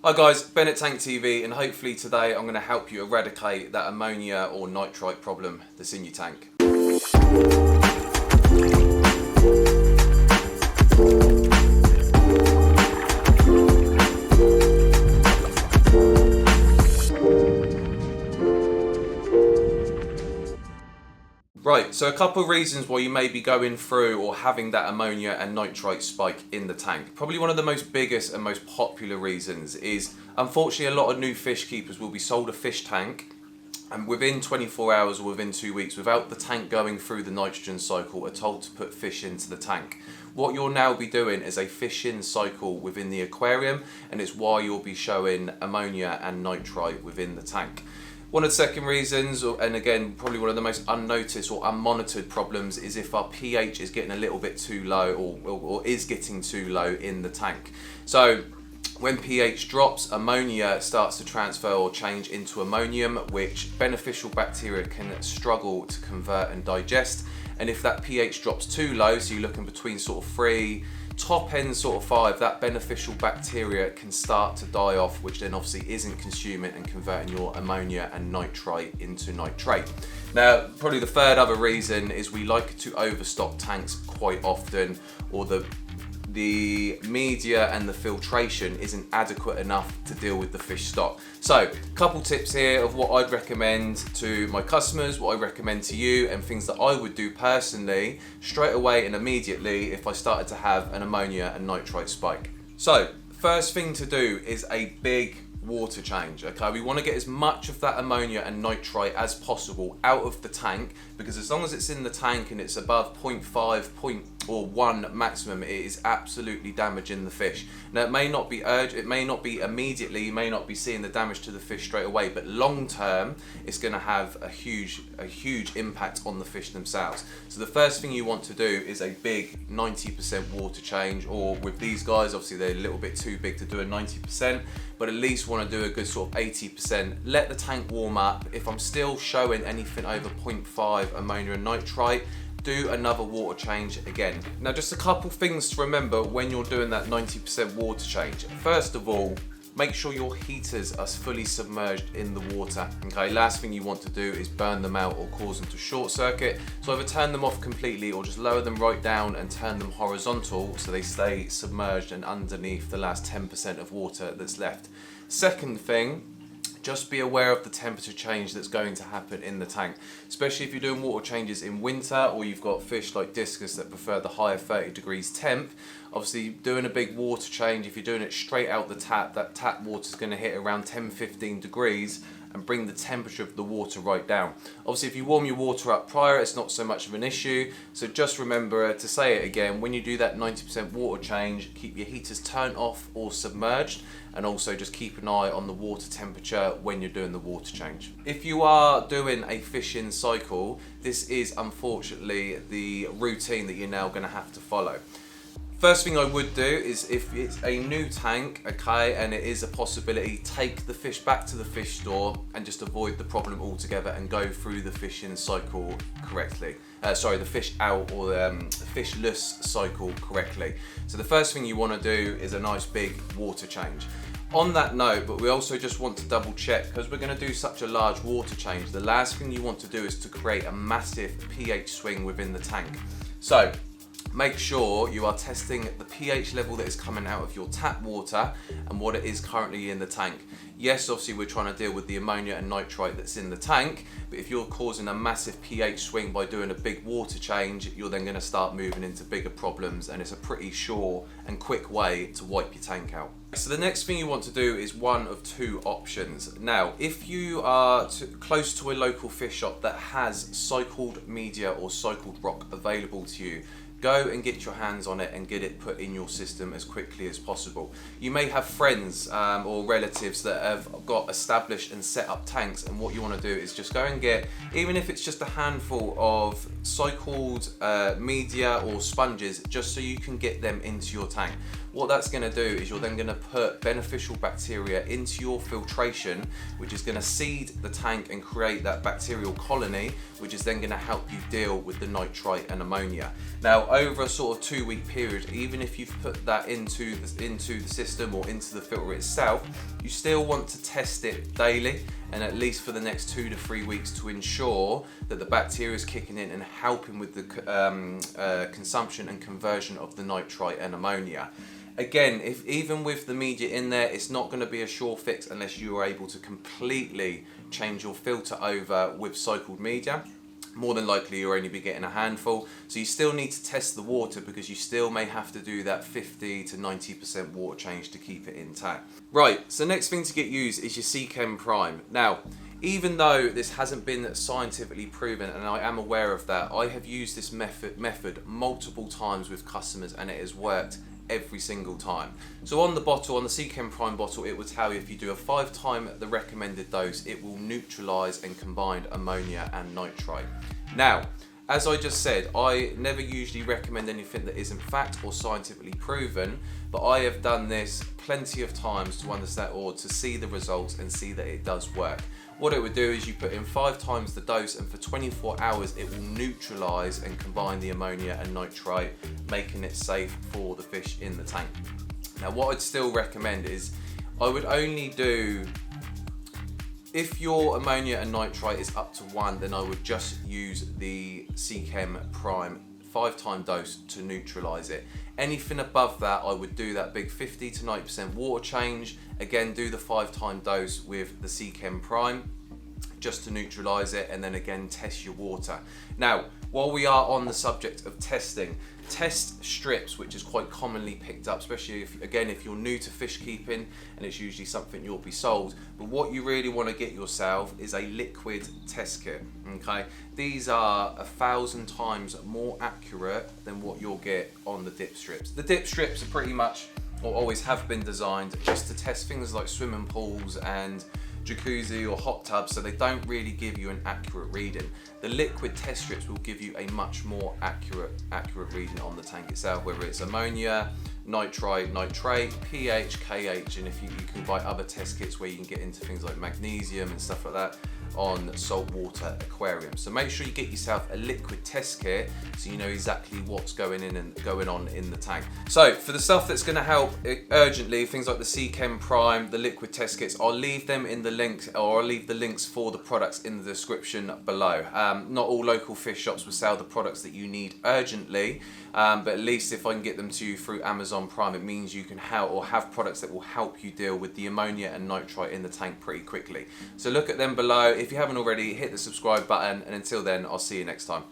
Hi guys, Ben at Tank TV, and hopefully today I'm going to help you eradicate that ammonia or nitrite problem that's in your tank. Right, so a couple of reasons why you may be going through or having that ammonia and nitrite spike in the tank. Probably one of the most biggest and most popular reasons is, unfortunately, a lot of new fish keepers will be sold a fish tank and within 24 hours or within 2 weeks, without the tank going through the nitrogen cycle, are told to put fish into the tank. What you'll now be doing is a fish-in cycle within the aquarium, and it's why you'll be showing ammonia and nitrite within the tank. One of the second reasons, and again probably one of the most unnoticed or unmonitored problems, is if our pH is getting a little bit too low or is getting too low in the tank. So when pH drops, ammonia starts to transfer or change into ammonium, which beneficial bacteria can struggle to convert and digest. And if that pH drops too low, so you're looking between sort of 3, top end sort of 5, that beneficial bacteria can start to die off, which then obviously isn't consuming and converting your ammonia and nitrite into nitrate. Now, probably the third other reason is we like to overstock tanks quite often, or the media and the filtration isn't adequate enough to deal with the fish stock. So, a couple tips here of what I'd recommend to my customers, what I recommend to you, and things that I would do personally straight away and immediately if I started to have an ammonia and nitrite spike. So, first thing to do is a big water change. Okay, we want to get as much of that ammonia and nitrite as possible out of the tank, because as long as it's in the tank and it's above 0.5 or 1 maximum, it is absolutely damaging the fish. Now, it may not be urgent, it may not be immediately, you may not be seeing the damage to the fish straight away, but long term it's going to have a huge impact on the fish themselves. So the first thing you want to do is a big 90% water change, or with these guys obviously they're a little bit too big to do a 90%, but at least want to do a good sort of 80%. Let the tank warm up. If I'm still showing anything over 0.5 ammonia and nitrite, do another water change again. Now, just a couple things to remember when you're doing that 90% water change. First of all, make sure your heaters are fully submerged in the water. Okay, last thing you want to do is burn them out or cause them to short circuit. So either turn them off completely or just lower them right down and turn them horizontal so they stay submerged and underneath the last 10% of water that's left. Second thing, just be aware of the temperature change that's going to happen in the tank, especially if you're doing water changes in winter or you've got fish like discus that prefer the higher 30 degrees temp. Obviously, doing a big water change, if you're doing it straight out the tap, that tap water is going to hit around 10-15 degrees and bring the temperature of the water right down. Obviously, if you warm your water up prior, it's not so much of an issue. So just remember to say it again, when you do that 90% water change, keep your heaters turned off or submerged, and also just keep an eye on the water temperature when you're doing the water change. If you are doing a fish-in cycle, this is unfortunately the routine that you're now going to have to follow. First thing I would do is, if it's a new tank, okay, and it is a possibility, take the fish back to the fish store and just avoid the problem altogether and go through the fish-in cycle correctly. The fish out or the fishless cycle correctly. So the first thing you want to do is a nice big water change. On that note, but we also just want to double check, because we're going to do such a large water change, the last thing you want to do is to create a massive pH swing within the tank. So make sure you are testing the pH level that is coming out of your tap water and what it is currently in the tank. Yes, obviously we're trying to deal with the ammonia and nitrite that's in the tank, but if you're causing a massive pH swing by doing a big water change, you're then going to start moving into bigger problems, and it's a pretty sure and quick way to wipe your tank out. So the next thing you want to do is one of two options. Now, if you are close to a local fish shop that has cycled media or cycled rock available to you, go and get your hands on it and get it put in your system as quickly as possible. You may have friends or relatives that have got established and set up tanks, and what you want to do is just go and get, even if it's just a handful of cycled media or sponges, just so you can get them into your tank. What that's going to do is you're then going to put beneficial bacteria into your filtration, which is going to seed the tank and create that bacterial colony, which is then going to help you deal with the nitrite and ammonia. Now, over a sort of 2-week period, even if you've put that into the system or into the filter itself, you still want to test it daily, and at least for the next 2 to 3 weeks, to ensure that the bacteria is kicking in and helping with the consumption and conversion of the nitrite and ammonia. Again, if even with the media in there, it's not going to be a sure fix unless you are able to completely change your filter over with cycled media. More than likely you'll only be getting a handful, so you still need to test the water, because you still may have to do that 50 to 90% water change to keep it intact. Right, so next thing to get used is your Seachem Prime. Now, even though this hasn't been scientifically proven, and I am aware of that, I have used this method multiple times with customers, and it has worked every single time. So on the bottle, on the Seachem Prime bottle, it will tell you if you do a 5 times the recommended dose, it will neutralise and combine ammonia and nitrite. Now, as I just said, I never usually recommend anything that isn't fact or scientifically proven, but I have done this plenty of times to understand or to see the results and see that it does work. What it would do is you put in 5 times the dose, and for 24 hours it will neutralise and combine the ammonia and nitrite, making it safe for the fish in the tank. Now, what I'd still recommend is I would only do, if your ammonia and nitrite is up to 1, then I would just use the Seachem Prime 5 times dose to neutralise it. Anything above that, I would do that big 50 to 90% water change. Again, do the 5 times dose with the Seachem Prime just to neutralise it, and then again test your water. Now, while we are on the subject of testing, test strips, which is quite commonly picked up, especially if you're new to fish keeping, and it's usually something you'll be sold. But what you really want to get yourself is a liquid test kit. Okay, these are 1,000 times more accurate than what you'll get on the dip strips. The dip strips are pretty much, or always have been, designed just to test things like swimming pools and jacuzzi or hot tubs, so they don't really give you an accurate reading. The liquid test strips will give you a much more accurate reading on the tank itself, whether it's ammonia, nitrite, nitrate, pH, KH, and if you can buy other test kits where you can get into things like magnesium and stuff like that on saltwater aquariums. So make sure you get yourself a liquid test kit so you know exactly what's going in and going on in the tank. So for the stuff that's going to help urgently, things like the Seachem Prime, the liquid test kits, I'll leave them in the links, or I'll leave the links for the products in the description below. Not all local fish shops will sell the products that you need urgently, but at least if I can get them to you through Amazon Prime, it means you can have products that will help you deal with the ammonia and nitrite in the tank pretty quickly. So look at them below. If you haven't already, hit the subscribe button, and until then, I'll see you next time.